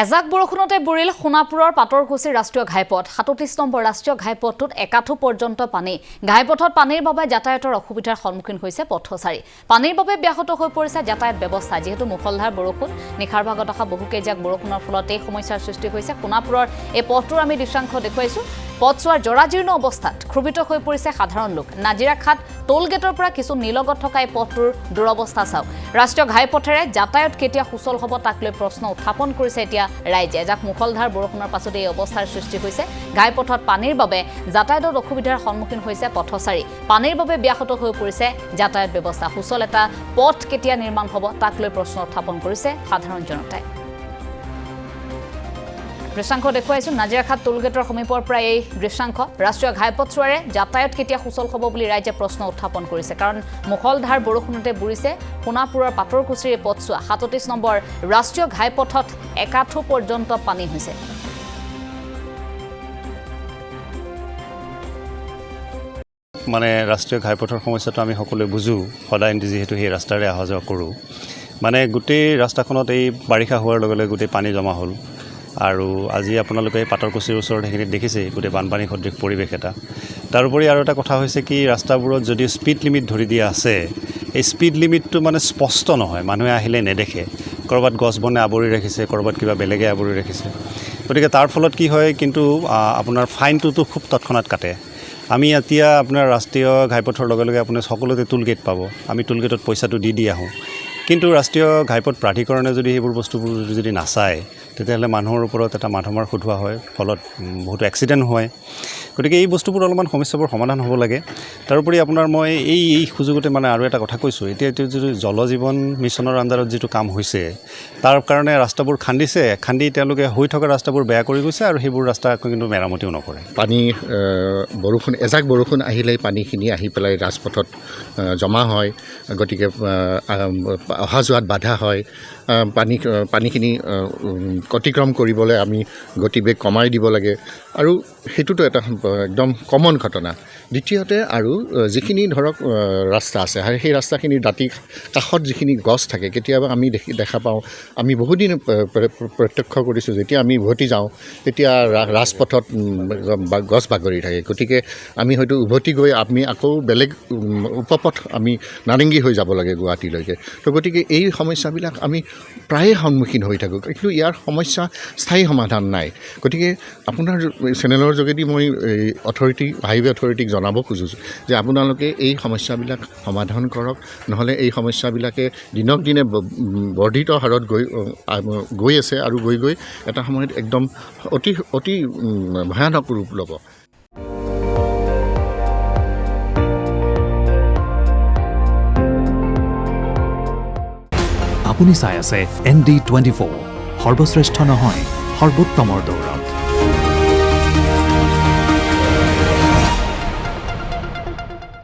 এজাক বৰষুণতে বুৰিল সোণাপুৰৰ পাটৰকুছিৰ ৰাষ্ট্ৰীয় ঘাইপথ ৩৭ নম্বৰ ৰাষ্ট্ৰীয় ঘাইপথটোত একাঠু পৰ্যন্ত পানী ঘাইপথত পানীৰ বাবে যাতায়াতৰ অসুবিধাৰ সন্মুখীন হৈছে পথচাৰী পানীৰ বাবে ব্যাহত হৈ পৰিছে যাতায়াত ব্যৱস্থা যেহেতু মুখলধাৰ বৰষুণ নিখাৰ ভাগত অহা বহুকেইজাক বৰষুণৰ ফলত এই সমস্যাৰ সৃষ্টি হৈছে সোণাপুৰৰ এই পথটোৰ আমি দৃশ্যাংশ দেখুৱাইছো পথছোৱাৰ জৰাজীৰ্ণ অৱস্থাত ক্ষুভিত হৈ পৰিছে সাধাৰণ লোক নাজিৰাখাট টোল গেটৰ পৰা কিছু নিলগত থকা এই পথটোৰ দুৰৱস্থা চাওক ৰাষ্ট্ৰীয় ঘাইপথেৰে যাতায়াত কেতিয়া সুচল হ'ব তাক লৈ প্ৰশ্ন উত্থাপন কৰিছে এতিয়া ৰাইজে যাক মুখলধাৰ বৰষুণৰ পাছত এই অৱস্থাৰ সৃষ্টি হৈছে ঘাইপথত পানীৰ বাবে যাতায়াতত অসুবিধাৰ সন্মুখীন হৈছে পথচাৰী পানীৰ বাবে ব্যাহত হৈ পৰিছে যাতায়াত ব্যৱস্থা সুচল এটা পথ কেতিয়া নিৰ্মাণ হ'ব তাক লৈ প্ৰশ্ন উত্থাপন কৰিছে সাধাৰণ জনতাই দৃশ্যাংশ দেখুৱাইছো নাজিৰাখাট টোলগেটৰ সমীপৰ পৰা এই দৃশ্যাংশ ৰাষ্ট্ৰীয় ঘাইপথছোৱাৰে যাতায়াত কেতিয়া সুচল হ'ব বুলি ৰাইজে প্ৰশ্ন উত্থাপন কৰিছে কাৰণ মুখলধাৰ বৰষুণতে বুৰিছে সোণাপুৰৰ পাটৰকুছিৰ এই পথছোৱা ৩৭ নম্বৰ ৰাষ্ট্ৰীয় ঘাইপথত একাঠু পৰ্যন্ত পানী হৈছে মানে ৰাষ্ট্ৰীয় ঘাইপথৰ সমস্যাটো আমি সকলোৱে বুজো সদায় যেহেতু সেই ৰাস্তাৰে অহা যোৱা কৰোঁ মানে গোটেই ৰাস্তাখনত এই বাৰিষা হোৱাৰ লগে লগে গোটেই পানী জমা হ'ল আৰু আজি আপোনালোকে পাটৰকুছিৰ ওচৰত সেইখিনিত দেখিছে গোটেই বানপানী সদৃশ পৰিৱেশ এটা তাৰোপৰি আৰু এটা কথা হৈছে কি ৰাস্তাবোৰত যদি স্পীড লিমিট ধৰি দিয়া আছে এই স্পীড লিমিটটো মানে স্পষ্ট নহয় মানুহে আহিলে নেদেখে কৰবাত গছ বনে আৱৰি ৰাখিছে কৰবাত কিবা বেলেগে আৱৰি ৰাখিছে গতিকে তাৰ ফলত কি হয় কিন্তু আপোনাৰ ফাইনটোতো খুব তৎক্ষণাত কাটে আমি এতিয়া আপোনাৰ ৰাষ্ট্ৰীয় ঘাইপথৰ লগে লগে আপুনি সকলোতে টোল গেট পাব আমি টোল গেটত পইচাটো দি আহোঁ কিন্তু ৰাষ্ট্ৰীয় ঘাইপথ প্ৰাধিকৰণে যদি সেইবোৰ বস্তুবোৰ যদি নাচায় তেতিয়াহ'লে মানুহৰ ওপৰত এটা মাধমাৰ খুটোৱা হয় ফলত বহুতো এক্সিডেণ্ট হয় গতিকে এই বস্তুবোৰ অলপমান সমস্যাবোৰ সমাধান হ'ব লাগে তাৰোপৰি আপোনাৰ মই এই সুযোগতে মানে আৰু এটা কথা কৈছোঁ এতিয়া যিটো জল জীৱন মিছনৰ আণ্ডাৰত যিটো কাম হৈছে তাৰ কাৰণে ৰাস্তাবোৰ খান্দি তেওঁলোকে হৈ থকা ৰাস্তাবোৰ বেয়া কৰি গৈছে আৰু সেইবোৰ ৰাস্তা কিন্তু মেৰামতিও নকৰে পানী বৰষুণ এজাক বৰষুণ আহিলেই পানীখিনি আহি পেলাই ৰাজপথত জমা হয় গতিকে অহা যোৱাত বাধা হয় পানীখিনি অতিক্ৰম কৰিবলৈ আমি গতিবেগ কমাই দিব লাগে আৰু সেইটোতো এটা একদম কমন ঘটনা দ্বিতীয়তে আৰু যিখিনি ধৰক ৰাস্তা আছে সেই ৰাস্তাখিনিৰ দাঁতিৰ কাষত যিখিনি গছ থাকে কেতিয়াবা আমি দেখা পাওঁ আমি বহুদিন প্ৰত্যক্ষ কৰিছোঁ যেতিয়া আমি উভতি যাওঁ তেতিয়া ৰাজপথত গছ বাগৰি থাকে গতিকে আমি হয়তো উভতি গৈ আমি আকৌ বেলেগ উপপথ আমি নাৰেংগী হৈ যাব লাগে গুৱাহাটীলৈকে তো গতিকে এই সমস্যাবিলাক আমি প্ৰায়ে সন্মুখীন হৈ থাকোঁ কিন্তু ইয়াৰ সমস্যা স্থায়ী সমাধান নাই গতিকে আপোনাৰ চেনেলৰ যোগেদি মই হাইৱে অথৰিটিক জনাব খোজোঁ যে আপোনালোকে এই সমস্যাবিলাক সমাধান কৰক নহ'লে এই সমস্যাবিলাকে দিনক দিনে বৰ্ধিত হাৰত গৈ আছে আৰু গৈ এটা সময়ত একদম অতি ভয়ানক ৰূপ ল'ব আপুনি চাই আছে ND24 সৰ্বশ্ৰেষ্ঠ নহয় সৰ্বোত্তমৰ দৌৰ